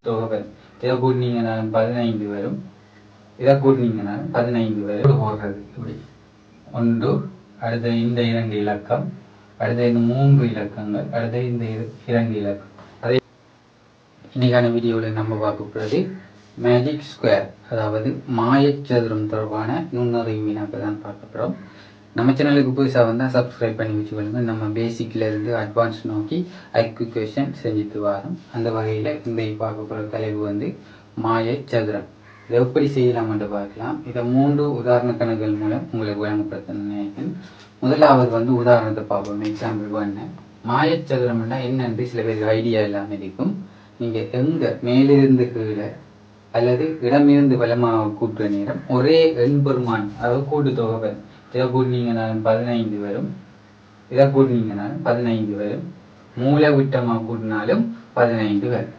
தொகை வரும். இதை கூட்டினீங்கன்னா 15 வரும். இதை கூட்டினீங்கன்னா 15 வரும். போடுறது இப்படி 1, அடுத்த இந்த 2 இலக்கம், அடுத்த இந்த 3 இலக்கங்கள், அடுத்த இந்த 2 இலக்கம். அதே இன்னைக்கான வீடியோவில் நம்ம பார்க்க போகிறது மேஜிக் ஸ்கொயர், அதாவது மாயச்சதுரம் தொடர்பான நுண்ணறிவு வினாக்கள் தான் பார்க்க போகிறோம். நம்ம சேனலுக்கு புதுசாக வந்தால் சப்ஸ்கிரைப் பண்ணி வச்சுக்கொள்ளுங்க. நம்ம பேசிக்லேருந்து அட்வான்ஸ் நோக்கி ஐக்யூ கொஷன் செஞ்சுட்டு வரோம். அந்த வகையில் இந்த பார்க்க போகிற தலைவு வந்து மாயச்சதுரம். இதை எப்படி செய்யலாம்னு பார்க்கலாம். இதை 3 உதாரண கணக்குகள் மூலம் உங்களுக்கு வழங்கப்படுத்த நினைக்கிறேன். முதலாவது வந்து உதாரணத்தை பார்ப்போம். எக்ஸாம்பிள் 1. மாயச்சதுரம்னா என்னென்று சில பேருக்கு ஐடியா இல்லாமல் இருக்கும். நீங்கள் எங்கே மேலிருந்து கீழே அல்லது இடமிருந்து வலமாக கூட்டுற நேரம் ஒரே எண்பெருமான், அதாவது கூட்டுத்தொகை வரும். இதை கூட்டினீங்கன்னா 15 வரும். இதை கூட்டினீங்கன்னாலும் 15 வரும். மூளை விட்டமாக கூட்டினாலும் 15 வரும்.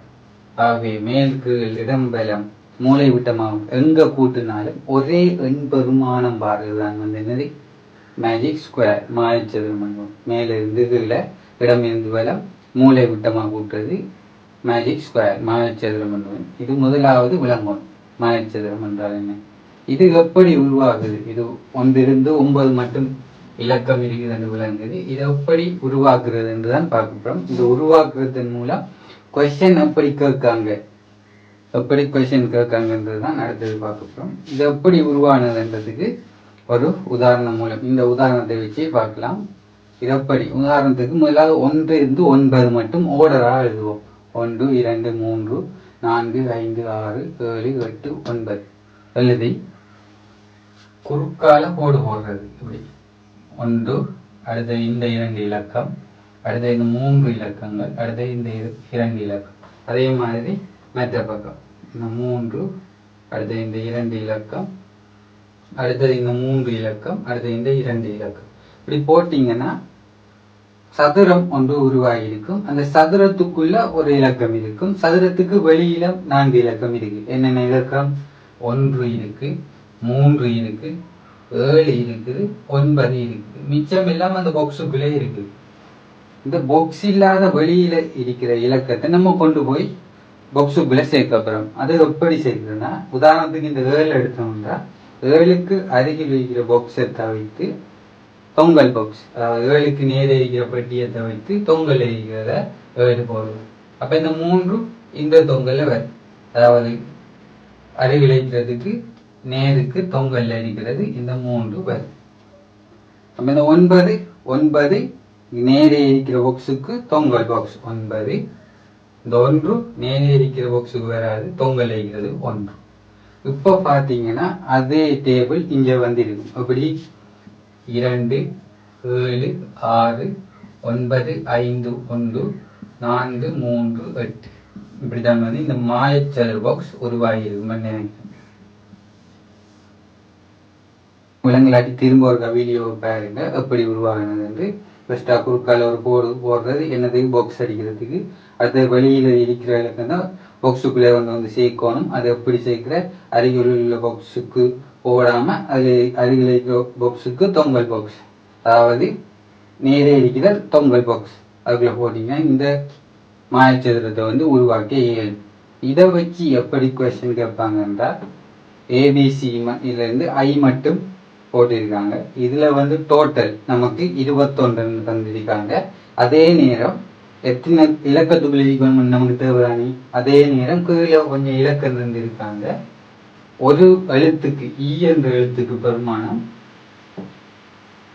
ஆகவே மேல் கீழ் இடம் பலம் மூளை விட்டமாக எங்கே கூட்டினாலும் ஒரே எண்பெருமானம் பாருதான் வந்து என்னது மேஜிக் ஸ்கொயர், மாயச்சதுரம் பண்ணுவோம். மேலிருந்து கீழே இடமிருந்து வலம் மூளை விட்டமாக கூட்டுறது மேஜிக் ஸ்கொயர், மாயச்சதுரம் பண்ணுவோம். இது முதலாவது விளங்கும். மாயச்சதுரம் என்றால் என்ன, இது எப்படி உருவாகுது, இது 1 - 9 மட்டும் இலக்கம் இருக்குது என்று விளங்குது. இதை எப்படி உருவாக்குறது என்று தான் பார்க்க போறோம். இது உருவாக்குறதன் மூலம் கொஸ்டின் எப்படி கேட்காங்க, எப்படி கொஸ்டின் கேட்காங்கன்றது தான் அடுத்தது பார்க்க போறோம். இது எப்படி உருவானதுன்றதுக்கு ஒரு உதாரணம் மூலம் இந்த உதாரணத்தை வச்சு பார்க்கலாம். இது எப்படி உதாரணத்துக்கு முதலாவது 1 - 9 மட்டும் ஓர்டராக எழுதுவோம். 1, 2, 3, 4, 5, 6, 7, 8, 9 எழுதி குறுக்கால கோடு போடுறது. இப்படி 1, அடுத்த இந்த 2 இலக்கம், அடுத்த இந்த 3 இலக்கங்கள், அடுத்த இந்த 2 இலக்கம். அதே மாதிரி மற்ற பக்கம் இந்த 3, அடுத்த இந்த 2 இலக்கம், அடுத்தது இந்த 3 இலக்கம், அடுத்த இந்த 2 இலக்கம். இப்படி போட்டிங்கன்னா சதுரம் ஒன்று உருவாகி இருக்கும். அந்த சதுரத்துக்குள்ள ஒரு இலக்கம் இருக்கும். சதுரத்துக்கு வெளியில 4 இலக்கம் இருக்கு. என்னென்ன இலக்கம்? 1 இருக்கு, 3 இருக்கு, 7 இருக்குது, 9 இருக்குது. மிச்சம் எல்லாம் அந்த பாக்ஸுக்குள்ளே இருக்கு. இந்த பாக்ஸ் இல்லாத வெளியில இருக்கிற இலக்கத்தை நம்ம கொண்டு போய் பாக்ஸுக்குள்ள சேர்க்க போறோம். அது எப்படி சேர்க்கிறோம்னா, உதாரணத்துக்கு இந்த 7 எடுத்தோம்னா 7க்கு அருகில் இருக்கிற பாக்ஸை தவிர்த்து தொங்கல் பாக்ஸ், அதாவது 7க்கு நேரே இருக்கிற பெட்டியத்தை வைத்து தொங்கல் இருக்கிறத 7 போடுவோம். அப்ப இந்த 3 இந்த தொங்கல்ல வரும். அதாவது அருகில் இருக்கிறதுக்கு நேருக்கு தொங்கல்ல இருக்கிறது இந்த 3 வரும். அப்ப இந்த 9 நேரே இருக்கிற பாக்ஸுக்கு தொங்கல் பாக்ஸ் 9. இந்த 1 நேரே இருக்கிற பாக்ஸுக்கு வராது, தொங்கல் இருக்கிறது 1. இப்போ பார்த்தீங்கன்னா அதே டேபிள் இங்கே வந்திருக்கும். அப்படி 2, 7, 6, 9, 5, 1, 4, 3, 8 இப்படிதான் வந்து இந்த மாயச்சதுர பாக்ஸ் உருவாகி இருக்கும். விலங்குலாட்டி திரும்ப ஒரு வீடியோ பாருங்க எப்படி உருவாகினது என்று. ஃபர்ஸ்டா குறுக்கால ஒரு கோடு போடுறது என்னதுக்கு பாக்ஸ் அடிக்கிறதுக்கு. அடுத்த வெளியில இருக்கிற இலக்கம் தான் பாக்ஸுக்குள்ளே வந்து சேர்க்கணும். அது எப்படி சேர்க்கிற, அருகில் உள்ள பாக்ஸுக்கு போடாம அது அருகில் இருக்கிற பாக்ஸுக்கு தொங்கல் பாக்ஸ், அதாவது நேரே இருக்கிற தொங்கல் பாக்ஸ் அதுக்குள்ள போட்டீங்கன்னா இந்த மாயச்சதுரத்தை வந்து உருவாக்க இயலும். இதை வச்சு எப்படி கொஸ்டின் கேட்பாங்கன்னா, ஏபிசி இதுலேருந்து ஐ மட்டும் போட்டிருக்காங்க. இதுல வந்து டோட்டல் நமக்கு 21 தந்திருக்காங்க. அதே நேரம் எத்தனை இலக்கத்துக்குள்ள இருக்கணும் நமக்கு தேவையானி, அதே நேரம் கீழே கொஞ்சம் இலக்கம் தந்திருக்காங்க. ஒரு எழுத்துக்கு ஈ என்ற எழுத்துக்கு பெருமானம்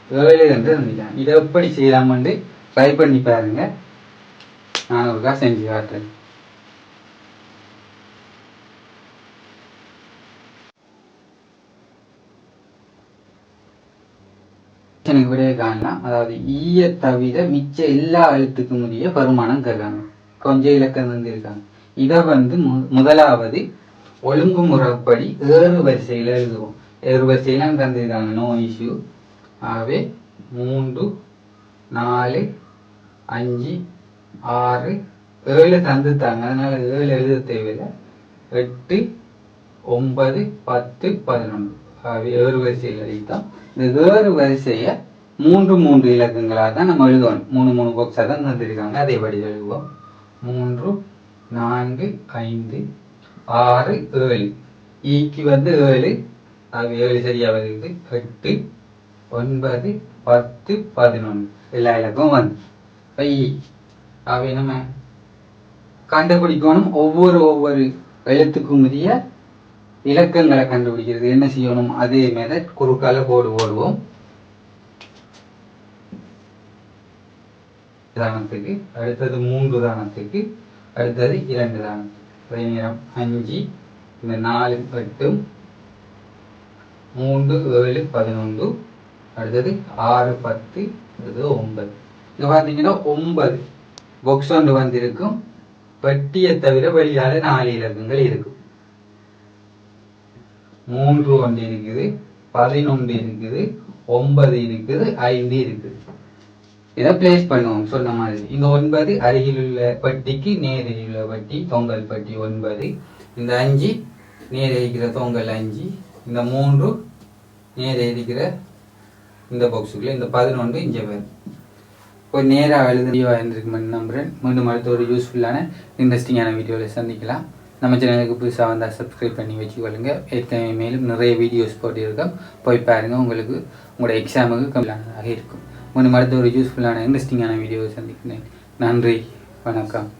7 என்று தந்திருக்காங்க. இதை எப்படி செய்யலாம்னு ட்ரை பண்ணி பாருங்க. நான் ஒருக்கா செஞ்சு காட்டுறேன். எனக்கு விடையை காணலாம். அதாவது ஈய தவிர மிச்ச எல்லா எழுத்துக்கும் உரிய பெருமானம் கேட்காங்க. கொஞ்சம் இலக்கம் தந்திருக்காங்க. இதை வந்து முதலாவது ஒழுங்குமுறைப்படி ஏறு வரிசையில் எழுதுவோம். ஏறு வரிசையெல்லாம் தந்திருக்காங்க, நோ இஷ்யூ. ஆகவே 3, 4, 5, 6, 7 தந்துட்டாங்க. அதனால 7 எழுத தேவையில்லை. 8, 9, 10, 11 ஆகவே ஏறு வரிசையில் எழுதிட்டோம். இந்த ஏறு வரிசையை 3 இலக்கங்களாக தான் நம்ம எழுதுவோம். 3 பாக்ஸாக தான் தந்திருக்காங்க. அதே படி எழுதுவோம். 3, 4 5 6 7 ஈக்கு வந்து 7 அது 7 சரியா வருது 8 9 10 11 எல்லா இலக்கம் வந்து அவை நம்ம கண்டுபிடிக்கணும் ஒவ்வொரு எழுத்துக்கும் உரிய இலக்கங்களை கண்டுபிடிக்கிறது என்ன செய்யணும் அதே மெத்தட் குறுக்கால கோடு போடுவோம் தானத்துக்கு அடுத்தது 3 தானத்துக்கு அடுத்தது 2 தானத்துக்கு நேரம் 5 இந்த 4 8 3 7 11 அடுத்தது 6 10 அடுத்தது 9 இங்க பார்த்தீங்கன்னா 9 பாக்ஸ் ஒன்று வந்திருக்கும் பெட்டியை தவிர வெளியால 4 இலக்கங்கள் இருக்கும் 3 ஒன்று இருக்குது 11 இருக்குது 9 இருக்குது 5 இருக்குது இதை பிளேஸ் பண்ணுவோம் சொன்ன மாதிரி இந்த 9 அருகில் உள்ள பட்டிக்கு நேரில் உள்ள பட்டி தொங்கல் பட்டி 9 இந்த 5 நேர இருக்கிற தொங்கல் 5 இந்த 3 நேர இருக்கிற இந்த பாக்ஸுக்குள்ள இந்த 11 இங்கே வரும் இப்போ நேராக எழுதியவா இருந்திருக்குமென்னு நம்புகிறேன் மீண்டும் அடுத்த ஒரு யூஸ்ஃபுல்லான இன்ட்ரெஸ்டிங்கான வீடியோவில் சந்திக்கலாம் நம்ம சேனலுக்கு புதுசாக வந்தால் சப்ஸ்கிரைப் பண்ணி வச்சுக்கொள்ளுங்க ஏற்கனவே மேலும் நிறைய வீடியோஸ் போட்டிருக்கோம் போய் பாருங்கள் உங்களுக்கு உங்களோட எக்ஸாமுக்கு கம்மியானதாக இருக்கும் மீண்டும் அடுத்த ஒரு யூஸ்ஃபுல்லான இன்ட்ரெஸ்டிங்கான வீடியோவை சந்திக்கிறேன் நன்றி வணக்கம்